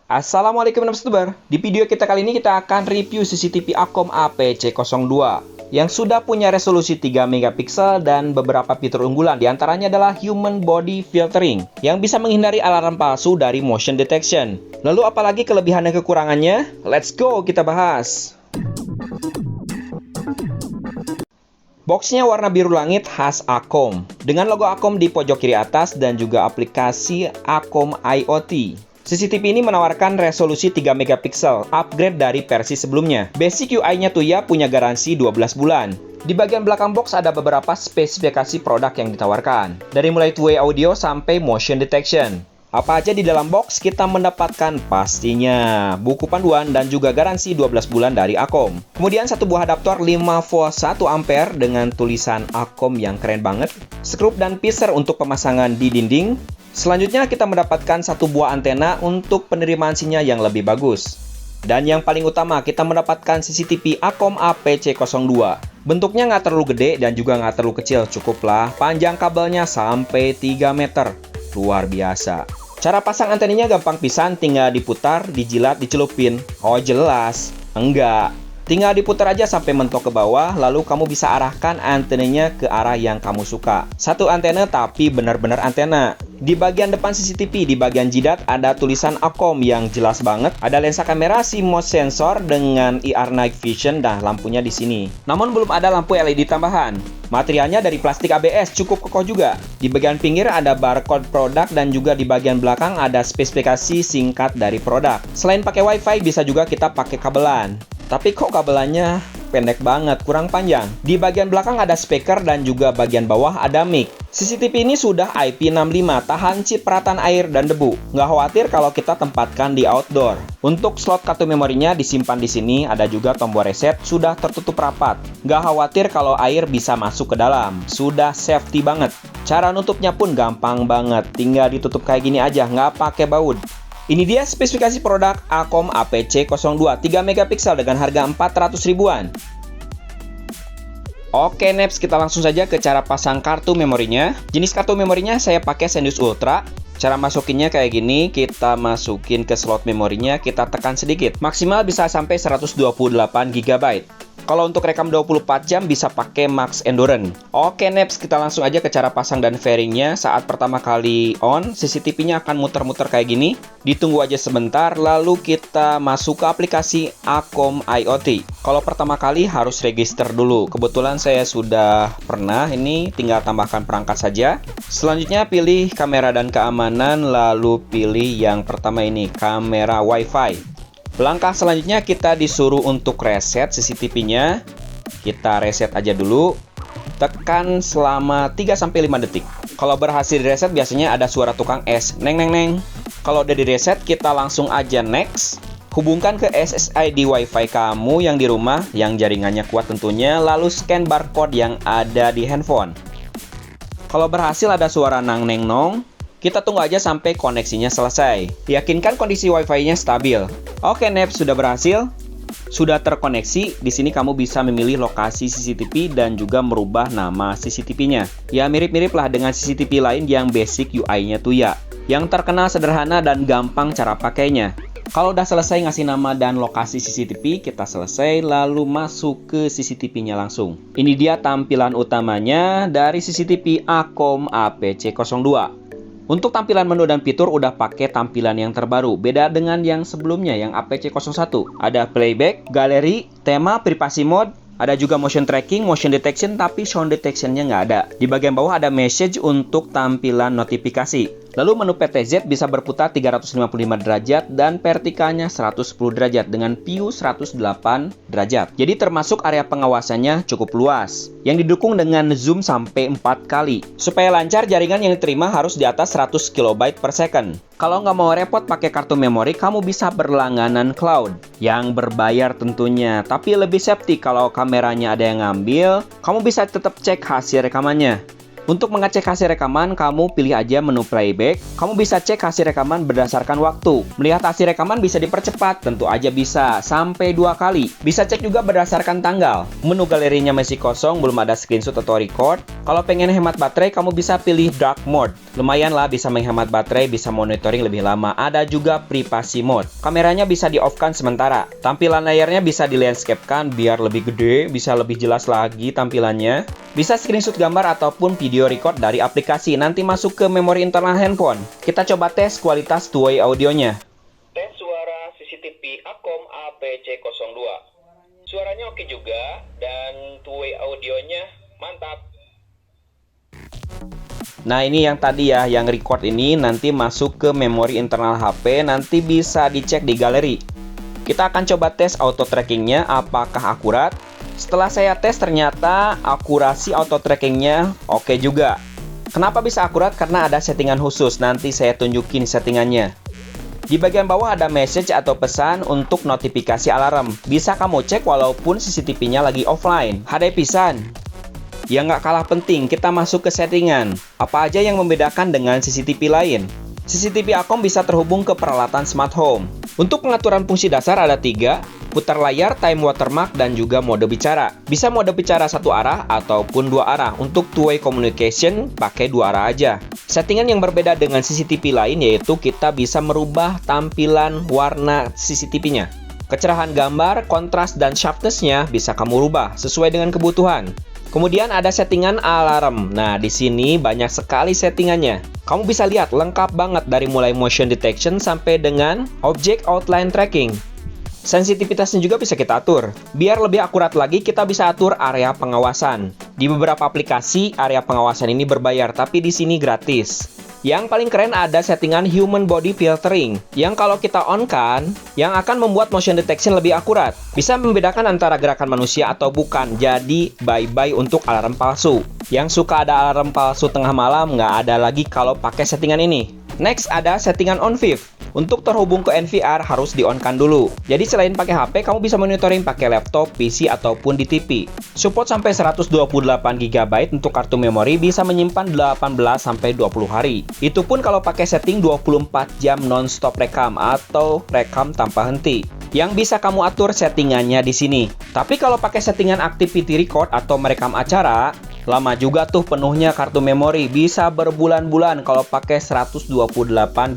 Assalamualaikum Sobat. Di video kita kali ini kita akan review CCTV Acom APC02 yang sudah punya resolusi 3 megapiksel dan beberapa fitur unggulan. Di antaranya adalah Human Body Filtering yang bisa menghindari alarm palsu dari motion detection. Lalu apalagi kelebihan dan kekurangannya? Let's go kita bahas. Boxnya warna biru langit khas Acom dengan logo Acom di pojok kiri atas dan juga aplikasi Acom IoT. CCTV ini menawarkan resolusi 3 megapiksel, upgrade dari versi sebelumnya. Basic UI-nya Tuya punya garansi 12 bulan. Di bagian belakang box ada beberapa spesifikasi produk yang ditawarkan, dari mulai two-way audio sampai motion detection. Apa aja di dalam box kita mendapatkan pastinya buku panduan dan juga garansi 12 bulan dari Acom. Kemudian satu buah adaptor 5 volt 1 ampere dengan tulisan Acom yang keren banget, skrup dan piecer untuk pemasangan di dinding. Selanjutnya kita mendapatkan satu buah antena untuk penerimaan sinyal yang lebih bagus. Dan yang paling utama kita mendapatkan CCTV Acom APC02. Bentuknya nggak terlalu gede dan juga nggak terlalu kecil, cukuplah panjang kabelnya sampai 3 meter. Luar biasa. Cara pasang antenanya gampang pisan, tinggal diputar, dijilat, dicelupin. Oh jelas, enggak. Tinggal diputar aja sampai mentok ke bawah, lalu kamu bisa arahkan antenanya ke arah yang kamu suka. Satu antena tapi benar-benar antena. Di bagian depan CCTV, di bagian jidat ada tulisan Acom yang jelas banget. Ada lensa kamera CMOS sensor dengan IR Night Vision dan lampunya di sini. Namun belum ada lampu LED tambahan. Materialnya dari plastik ABS, cukup kokoh juga. Di bagian pinggir ada barcode produk dan juga di bagian belakang ada spesifikasi singkat dari produk. Selain pakai WiFi, bisa juga kita pakai kabelan. Tapi kok kabelannya pendek banget, kurang panjang. Di bagian belakang ada speaker dan juga bagian bawah ada mic. CCTV ini sudah IP65, tahan cipratan air dan debu. Nggak khawatir kalau kita tempatkan di outdoor. Untuk slot kartu memorinya disimpan di sini, ada juga tombol reset, sudah tertutup rapat. Nggak khawatir kalau air bisa masuk ke dalam, sudah safety banget. Cara nutupnya pun gampang banget, tinggal ditutup kayak gini aja, nggak pakai baut. Ini dia spesifikasi produk Acom APC02 3 megapiksel dengan harga 400 ribuan. Oke, next kita langsung saja ke cara pasang kartu memorinya. Jenis kartu memorinya saya pakai Exynos Ultra. Cara masukinnya kayak gini, kita masukin ke slot memorinya, kita tekan sedikit. Maksimal bisa sampai 128 GB. Kalau untuk rekam 24 jam bisa pakai Max Endurance. Oke, next kita langsung aja ke cara pasang dan fairingnya. Saat pertama kali on, CCTV-nya akan muter-muter kayak gini. Ditunggu aja sebentar, lalu kita masuk ke aplikasi Acom IoT. Kalau pertama kali harus register dulu. Kebetulan saya sudah pernah, ini tinggal tambahkan perangkat saja. Selanjutnya pilih kamera dan keamanan, lalu pilih yang pertama ini, kamera WiFi. Langkah selanjutnya kita disuruh untuk reset CCTV-nya. Kita reset aja dulu. Tekan selama 3-5 detik. Kalau berhasil direset biasanya ada suara tukang es, neng neng neng. Kalau udah direset kita langsung aja next. Hubungkan ke SSID WiFi kamu yang di rumah, yang jaringannya kuat tentunya, lalu scan barcode yang ada di handphone. Kalau berhasil ada suara nang neng nong, kita tunggu aja sampai koneksinya selesai. Yakinkan kondisi WiFi-nya stabil. Oke, next sudah berhasil. Sudah terkoneksi. Di sini kamu bisa memilih lokasi CCTV dan juga merubah nama CCTV-nya. Ya, mirip-mirip lah dengan CCTV lain yang basic UI-nya Tuya. Yang terkenal sederhana dan gampang cara pakainya. Kalau udah selesai ngasih nama dan lokasi CCTV, kita selesai lalu masuk ke CCTV-nya langsung. Ini dia tampilan utamanya dari CCTV Acom APC02. Untuk tampilan menu dan fitur udah pakai tampilan yang terbaru, beda dengan yang sebelumnya yang APC01. Ada playback, galeri, tema, privasi mode, ada juga motion tracking, motion detection, tapi sound detection-nya nggak ada. Di bagian bawah ada message untuk tampilan notifikasi. Lalu menu PTZ bisa berputar 355 derajat dan vertikalnya 110 derajat dengan view 108 derajat. Jadi termasuk area pengawasannya cukup luas, yang didukung dengan zoom sampai 4 kali. Supaya lancar, jaringan yang diterima harus di atas 100 KB per second. Kalau nggak mau repot pakai kartu memori, kamu bisa berlangganan cloud, yang berbayar tentunya. Tapi lebih safety kalau kameranya ada yang ngambil, kamu bisa tetap cek hasil rekamannya. Untuk mengecek hasil rekaman, kamu pilih aja menu playback. Kamu bisa cek hasil rekaman berdasarkan waktu. Melihat hasil rekaman bisa dipercepat, tentu aja bisa, sampai 2 kali. Bisa cek juga berdasarkan tanggal. Menu galerinya masih kosong, belum ada screenshot atau record. Kalau pengen hemat baterai, kamu bisa pilih dark mode. Lumayan lah, bisa menghemat baterai, bisa monitoring lebih lama. Ada juga privacy mode. Kameranya bisa di-off-kan sementara. Tampilan layarnya bisa di-landscape-kan biar lebih gede, bisa lebih jelas lagi tampilannya. Bisa screenshot gambar ataupun video record dari aplikasi, nanti masuk ke memori internal handphone. Kita coba tes kualitas two-way audionya. Tes suara CCTV Akom APC02. Suaranya oke juga dan two-way audionya mantap. Nah, ini yang tadi ya, yang record ini nanti masuk ke memori internal HP, nanti bisa dicek di galeri. Kita akan coba tes auto trackingnya apakah akurat. Setelah saya tes ternyata akurasi auto trackingnya oke juga. Kenapa bisa akurat? Karena ada settingan khusus, nanti saya tunjukin settingannya. Di bagian bawah ada message atau pesan untuk notifikasi alarm. Bisa kamu cek walaupun CCTV-nya lagi offline. Ada pisan. Ya nggak kalah penting, kita masuk ke settingan. Apa aja yang membedakan dengan CCTV lain? CCTV Akom bisa terhubung ke peralatan smart home. Untuk pengaturan fungsi dasar ada 3, putar layar, time watermark, dan juga mode bicara. Bisa mode bicara satu arah ataupun 2 arah. Untuk two-way communication, pakai 2 arah aja. Settingan yang berbeda dengan CCTV lain yaitu kita bisa merubah tampilan warna CCTV-nya. Kecerahan gambar, kontras, dan sharpness-nya bisa kamu rubah sesuai dengan kebutuhan. Kemudian ada settingan alarm. Nah, di sini banyak sekali settingannya. Kamu bisa lihat lengkap banget dari mulai motion detection sampai dengan object outline tracking. Sensitivitasnya juga bisa kita atur. Biar lebih akurat lagi, kita bisa atur area pengawasan. Di beberapa aplikasi, area pengawasan ini berbayar, tapi di sini gratis. Yang paling keren ada settingan human body filtering, yang kalau kita on kan, yang akan membuat motion detection lebih akurat. Bisa membedakan antara gerakan manusia atau bukan, jadi bye-bye untuk alarm palsu. Yang suka ada alarm palsu tengah malam, nggak ada lagi kalau pakai settingan ini. Next ada settingan on-fifth. Untuk terhubung ke NVR harus di-on-kan dulu. Jadi selain pakai HP, kamu bisa monitoring pakai laptop, PC, ataupun di TV. Support sampai 128 GB untuk kartu memori, bisa menyimpan 18-20 hari. Itu pun kalau pakai setting 24 jam non-stop rekam atau rekam tanpa henti. Yang bisa kamu atur settingannya di sini. Tapi kalau pakai settingan activity record atau merekam acara, lama juga tuh penuhnya kartu memori, bisa berbulan-bulan kalau pakai 128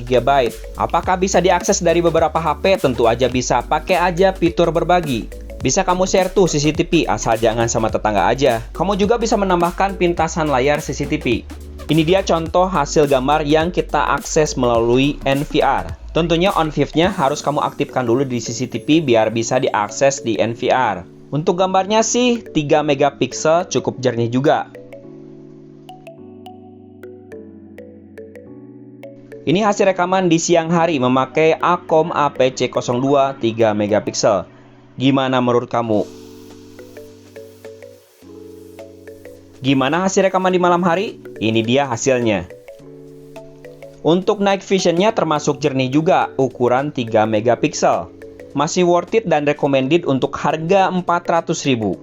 GB. Apakah bisa diakses dari beberapa HP? Tentu aja bisa, pakai aja fitur berbagi. Bisa kamu share tuh CCTV, asal jangan sama tetangga aja. Kamu juga bisa menambahkan pintasan layar CCTV. Ini dia contoh hasil gambar yang kita akses melalui NVR. Tentunya on-fifth-nya harus kamu aktifkan dulu di CCTV biar bisa diakses di NVR. Untuk gambarnya sih 3 megapiksel cukup jernih juga. Ini hasil rekaman di siang hari memakai Akom APC02 3 megapiksel. Gimana menurut kamu? Gimana hasil rekaman di malam hari? Ini dia hasilnya. Untuk night vision-nya termasuk jernih juga, ukuran 3 megapiksel. Masih worth it dan recommended untuk harga 400.000.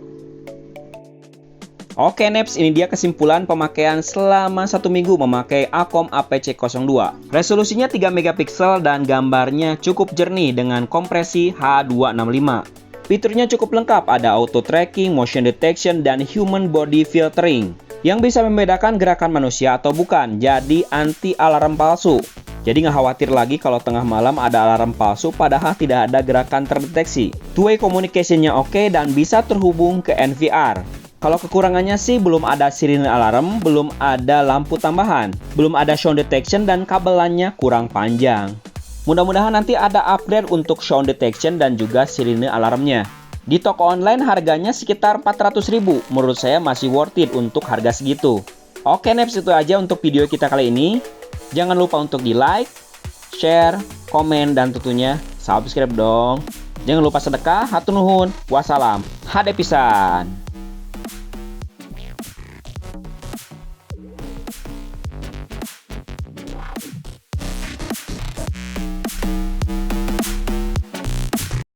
Oke Neps, ini dia kesimpulan pemakaian selama 1 minggu memakai Akom APC02. Resolusinya 3 megapiksel dan gambarnya cukup jernih dengan kompresi H265. Fiturnya cukup lengkap, ada auto tracking, motion detection, dan human body filtering. Yang bisa membedakan gerakan manusia atau bukan, jadi anti alarm palsu. Jadi nggak khawatir lagi kalau tengah malam ada alarm palsu padahal tidak ada gerakan terdeteksi. Two-way communication-nya oke dan bisa terhubung ke NVR. Kalau kekurangannya sih belum ada sirine alarm, belum ada lampu tambahan, belum ada sound detection dan kabelannya kurang panjang. Mudah-mudahan nanti ada upgrade untuk sound detection dan juga sirine alarmnya. Di toko online harganya sekitar 400.000. Menurut saya masih worth it untuk harga segitu. Oke Neps, itu aja untuk video kita kali ini. Jangan lupa untuk di like, share, komen, dan tentunya subscribe dong. Jangan lupa sedekah, hatur nuhun, wassalam, hade pisan.